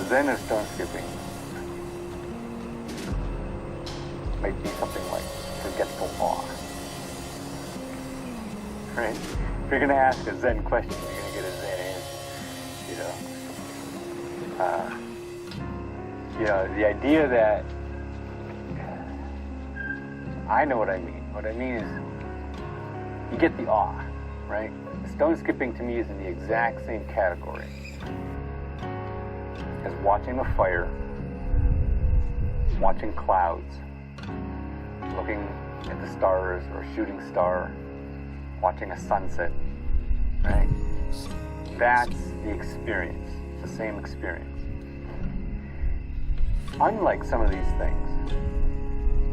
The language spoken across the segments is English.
Zen of stone skipping might be something like forgetful awe. Right? If you're going to ask a Zen question, you're going to get a Zen answer. The idea that I know what I mean. What I mean is you get the awe, right? Stone skipping to me is in the exact same category as watching a fire, watching clouds, looking at the stars or a shooting star, watching a sunset, right? That's the experience. It's the same experience. Unlike some of these things,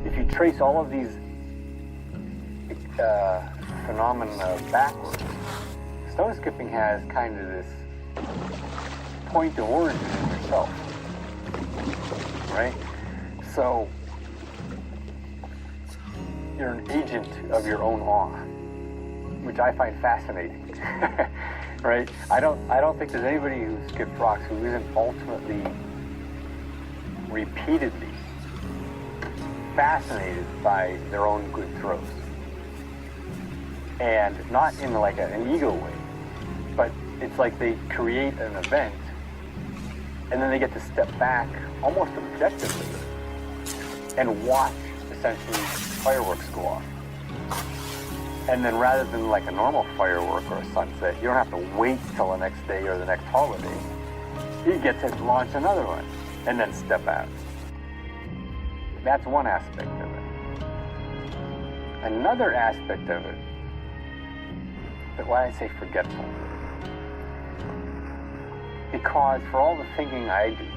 if you trace all of these phenomena backwards, stone skipping has kind of this point of origin in yourself, right? So you're an agent of your own awe, which I find fascinating, right? I don't think there's anybody who skips rocks who isn't ultimately, repeatedly fascinated by their own good throws. And not in like an ego way, but it's like they create an event and then they get to step back almost objectively and watch essentially fireworks go off. And then rather than like a normal firework or a sunset, you don't have to wait till the next day or the next holiday. You get to launch another one and then step out. That's one aspect of it. Another aspect of it, but why I say forgetful? Because for all the thinking I do,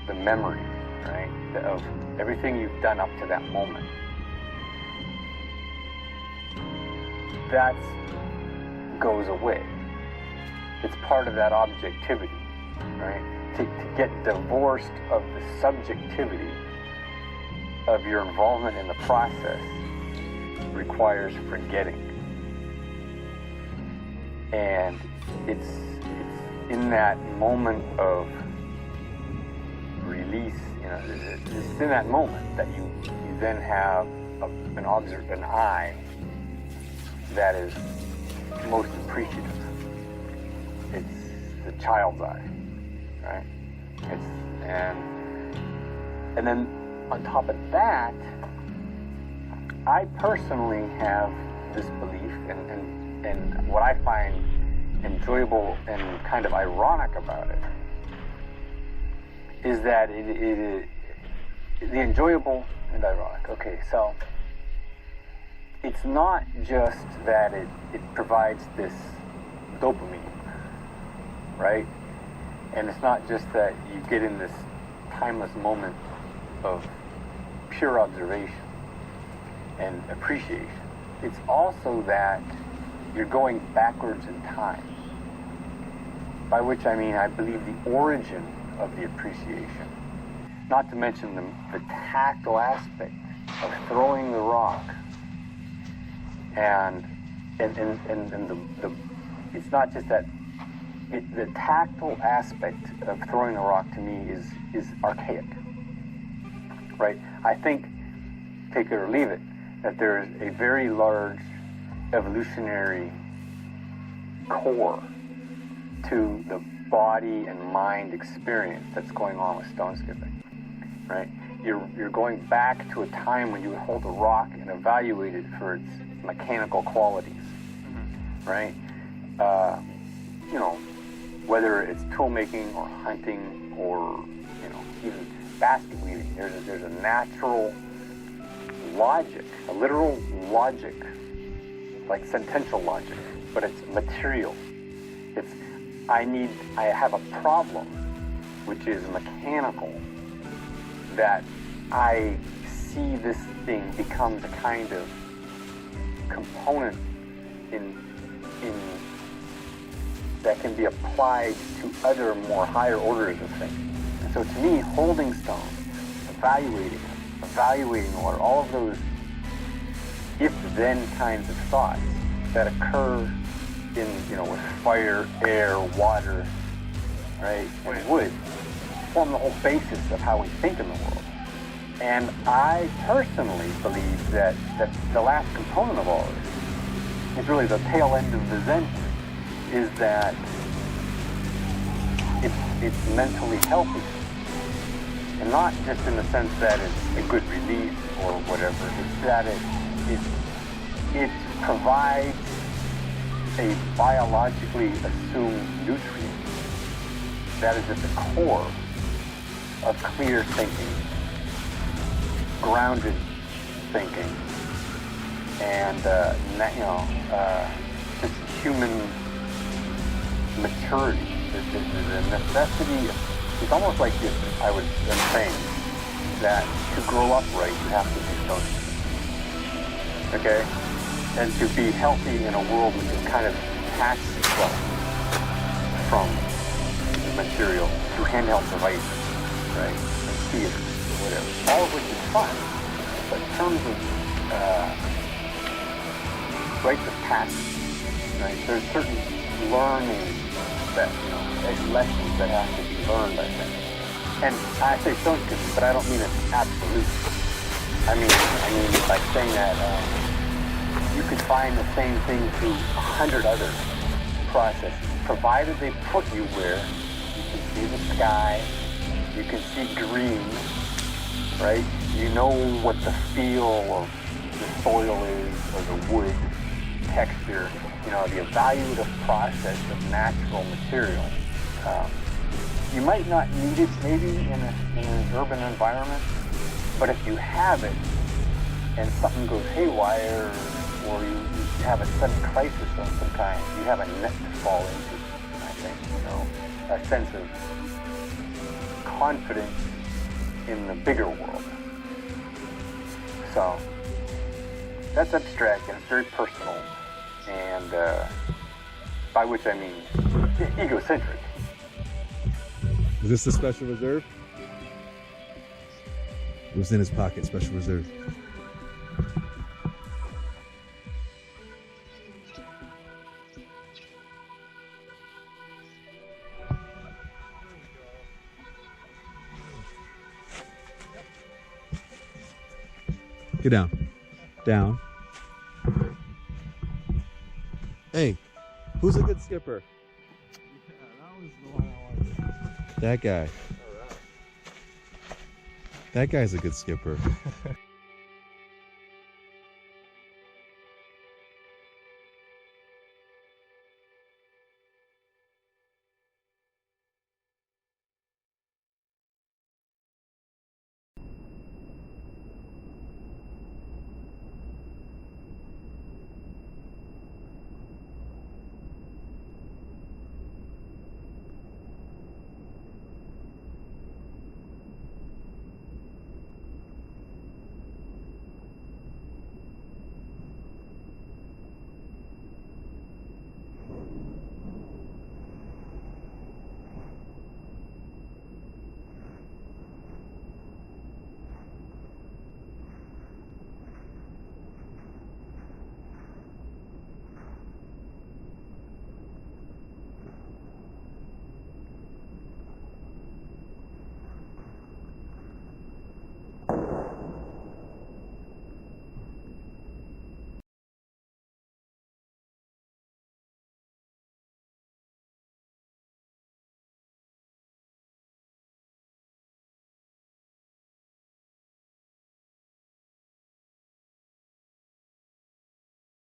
the memory, right, of everything you've done up to that moment, that goes away. It's part of that objectivity, right? To get divorced of the subjectivity of your involvement in the process requires forgetting. And it's in that moment of release, it's in that moment that you then have an eye that is most appreciative. It's the child's eye, right? And then on top of that, I personally have this belief, and what I find enjoyable and kind of ironic about it is that the enjoyable and ironic. Okay, so it's not just that it provides this dopamine, right? And it's not just that you get in this timeless moment of pure observation and appreciation. It's also that you're going backwards in time. By which I mean, I believe the origin of the appreciation. Not to mention the tactile aspect of throwing the rock. And it's not just that. The tactile aspect of throwing the rock to me is archaic, right? I think, take it or leave it, that there is a very large evolutionary core to the body and mind experience that's going on with stone skipping, right? You're going back to a time when you would hold a rock and evaluate it for its mechanical qualities, right? Whether it's tool making or hunting or even basket weaving, there's a natural logic, a literal logic, like sentential logic, but it's material. It's I have a problem which is mechanical, that I see this thing becomes a kind of component in that can be applied to other more higher orders of things. And so to me, holding stone, evaluating order, all of those if-then kinds of thoughts that occur in, with fire, air, water, right, and wood, form the whole basis of how we think in the world. And I personally believe that the last component of all of this is really the tail end of the Zen here, is that it's mentally healthy. And not just in the sense that it's a good release or whatever, it's that it provides a biologically assumed nutrient that is at the core of clear thinking, grounded thinking, and just human maturity. The necessity, it's almost like this, I would say, that to grow up right, you have to be social. Okay? And to be healthy in a world which is kind of detached itself from the material through handheld devices, right? And theater, or whatever. All of which is fun. But in terms of rites of passage, right? There's certain learning that, lessons that have to be learned, I think. And I say stoicism, but I don't mean it absolute. I mean by saying that you could find the same thing through 100 other processes, provided they put you where you can see the sky, you can see green, right? You know what the feel of the soil is, or the wood texture, the evaluative process of natural material. You might not need it maybe in an urban environment, but if you have it and something goes haywire, or you have a sudden crisis of some kind, you have a net to fall into, I think, a sense of confidence in the bigger world. So that's abstract and it's very personal, and by which I mean egocentric. Is this the Special Reserve? It was in his pocket, Special Reserve. Get down. Down. Hey, who's a good skipper? Yeah, that was the one I wanted. That guy. All right. That guy's a good skipper.